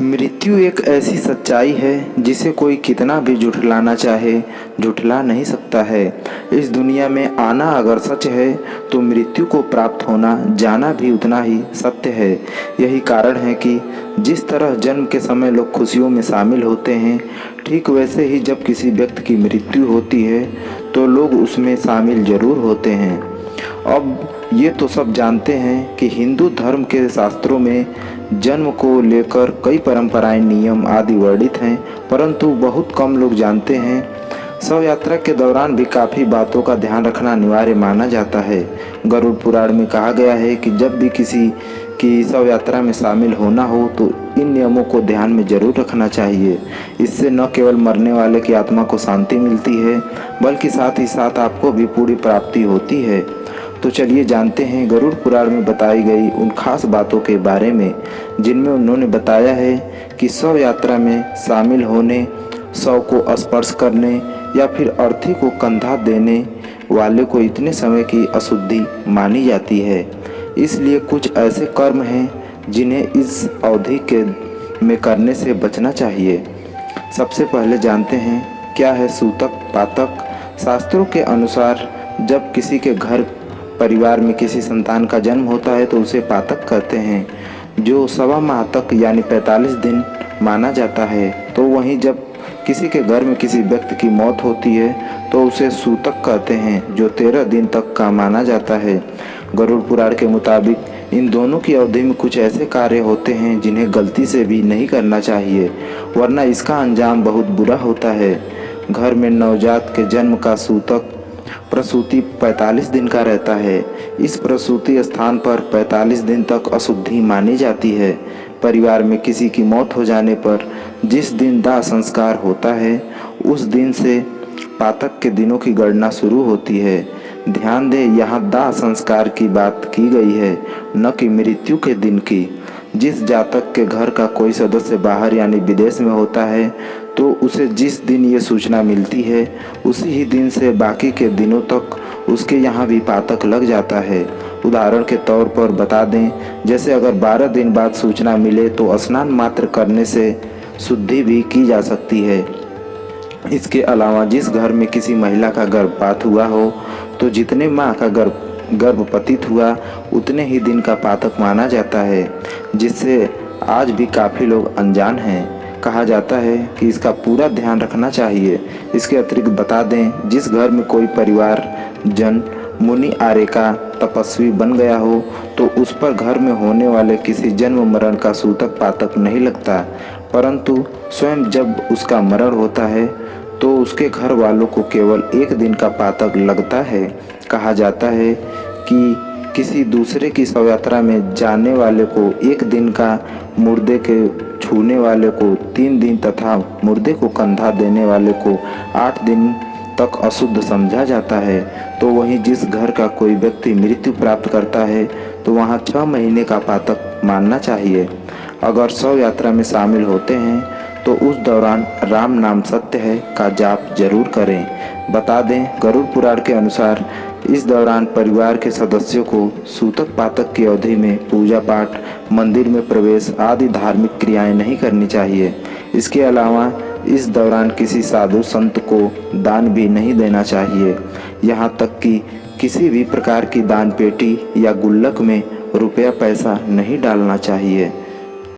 मृत्यु एक ऐसी सच्चाई है जिसे कोई कितना भी झुठलाना चाहे झुठला नहीं सकता है। इस दुनिया में आना अगर सच है तो मृत्यु को प्राप्त होना जाना भी उतना ही सत्य है। यही कारण है कि जिस तरह जन्म के समय लोग खुशियों में शामिल होते हैं, ठीक वैसे ही जब किसी व्यक्ति की मृत्यु होती है तो लोग उसमें शामिल जरूर होते हैं। अब ये तो सब जानते हैं कि हिंदू धर्म के शास्त्रों में जन्म को लेकर कई परंपराएं, नियम आदि वर्णित हैं, परंतु बहुत कम लोग जानते हैं। शव यात्रा के दौरान भी काफ़ी बातों का ध्यान रखना अनिवार्य माना जाता है। गरुड़ पुराण में कहा गया है कि जब भी किसी की शव यात्रा में शामिल होना हो तो इन नियमों को ध्यान में जरूर रखना चाहिए। इससे न केवल मरने वाले की आत्मा को शांति मिलती है, बल्कि साथ ही साथ आपको भी पूरी प्राप्ति होती है। तो चलिए जानते हैं गरुड़ पुराण में बताई गई उन खास बातों के बारे में, जिनमें उन्होंने बताया है कि शव यात्रा में शामिल होने, शव को स्पर्श करने या फिर अर्थी को कंधा देने वाले को इतने समय की अशुद्धि मानी जाती है। इसलिए कुछ ऐसे कर्म हैं जिन्हें इस अवधि के में करने से बचना चाहिए। सबसे पहले जानते हैं क्या है सूतक पातक। शास्त्रों के अनुसार जब किसी के घर परिवार में किसी संतान का जन्म होता है तो उसे पातक कहते हैं, जो सवा माह तक यानी 45 दिन माना जाता है। तो वहीं जब किसी के घर में किसी व्यक्ति की मौत होती है तो उसे सूतक कहते हैं, जो 13 दिन तक का माना जाता है। गरुड़ पुराण के मुताबिक इन दोनों की अवधि में कुछ ऐसे कार्य होते हैं जिन्हें गलती से भी नहीं करना चाहिए, वरना इसका अंजाम बहुत बुरा होता है। घर में नवजात के जन्म का सूतक प्रसूति 45 दिन का रहता है। इस प्रसूति स्थान पर 45 दिन तक अशुद्धि मानी जाती है। परिवार में किसी की मौत हो जाने पर जिस दिन दाह संस्कार होता है उस दिन से पातक के दिनों की गणना शुरू होती है। ध्यान दें, यहाँ दाह संस्कार की बात की गई है, न कि मृत्यु के दिन की। जिस जातक के घर का कोई सदस्य बाहर यानी विदेश में होता है तो उसे जिस दिन ये सूचना मिलती है उसी ही दिन से बाकी के दिनों तक उसके यहाँ भी पातक लग जाता है। उदाहरण के तौर पर बता दें, जैसे अगर 12 दिन बाद सूचना मिले तो स्नान मात्र करने से शुद्धि भी की जा सकती है। इसके अलावा जिस घर में किसी महिला का गर्भपात हुआ हो तो जितने माह का गर्भपतित हुआ उतने ही दिन का पातक माना जाता है, जिससे आज भी काफ़ी लोग अनजान हैं। कहा जाता है कि इसका पूरा ध्यान रखना चाहिए। इसके अतिरिक्त बता दें, जिस घर में कोई परिवार जन मुनि आर्य का तपस्वी बन गया हो तो उस पर घर में होने वाले किसी जन्म मरण का सूतक पातक नहीं लगता, परंतु स्वयं जब उसका मरण होता है तो उसके घर वालों को केवल 1 दिन का पातक लगता है। कहा जाता है कि किसी दूसरे की शव यात्रा में जाने वाले को 1 दिन का, मुर्दे के छूने वाले को 3 दिन तथा मुर्दे को कंधा देने वाले को 8 दिन तक अशुद्ध समझा जाता है। तो वहीं जिस घर का कोई व्यक्ति मृत्यु प्राप्त करता है तो वहाँ 6 महीने का पातक मानना चाहिए। अगर शव यात्रा में शामिल होते हैं तो उस दौरान राम नाम सत्य है का जाप जरूर करें। बता दें, गरुड़ पुराण के अनुसार इस दौरान परिवार के सदस्यों को सूतक पातक की अवधि में पूजा पाठ, मंदिर में प्रवेश आदि धार्मिक क्रियाएं नहीं करनी चाहिए। इसके अलावा इस दौरान किसी साधु संत को दान भी नहीं देना चाहिए। यहाँ तक कि किसी भी प्रकार की दान पेटी या गुल्लक में रुपया पैसा नहीं डालना चाहिए।